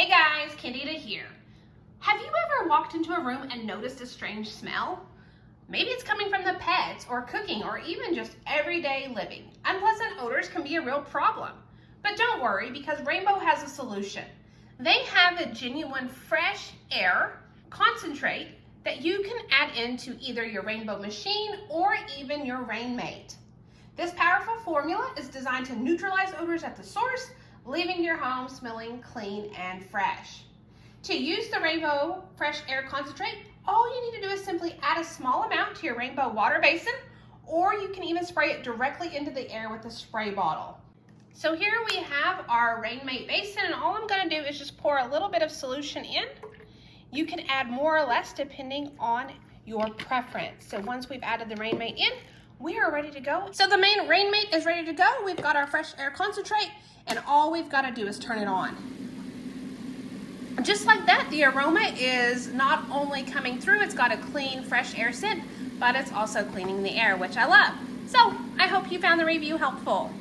Hey guys, Candida here. Have you ever walked into a room and noticed a strange smell? Maybe it's coming from the pets or cooking or even just everyday living. Unpleasant odors can be a real problem. But don't worry, because Rainbow has a solution. They have a genuine fresh air concentrate that you can add into either your Rainbow machine or even your Rainmate. This powerful formula is designed to neutralize odors at the source, leaving your home smelling clean and fresh. To use the Rainbow Fresh Air Concentrate, all you need to do is simply add a small amount to your Rainbow water basin, or you can even spray it directly into the air with a spray bottle. So here we have our Rainmate basin, and all I'm going to do is just pour a little bit of solution in. You can add more or less depending on your preference. So once we've added the Rainmate in, we are ready to go. So the main Rainmate is ready to go. We've got our fresh air concentrate, and all we've got to do is turn it on. Just like that, the aroma is not only coming through, it's got a clean, fresh air scent, but it's also cleaning the air, which I love. So I hope you found the review helpful.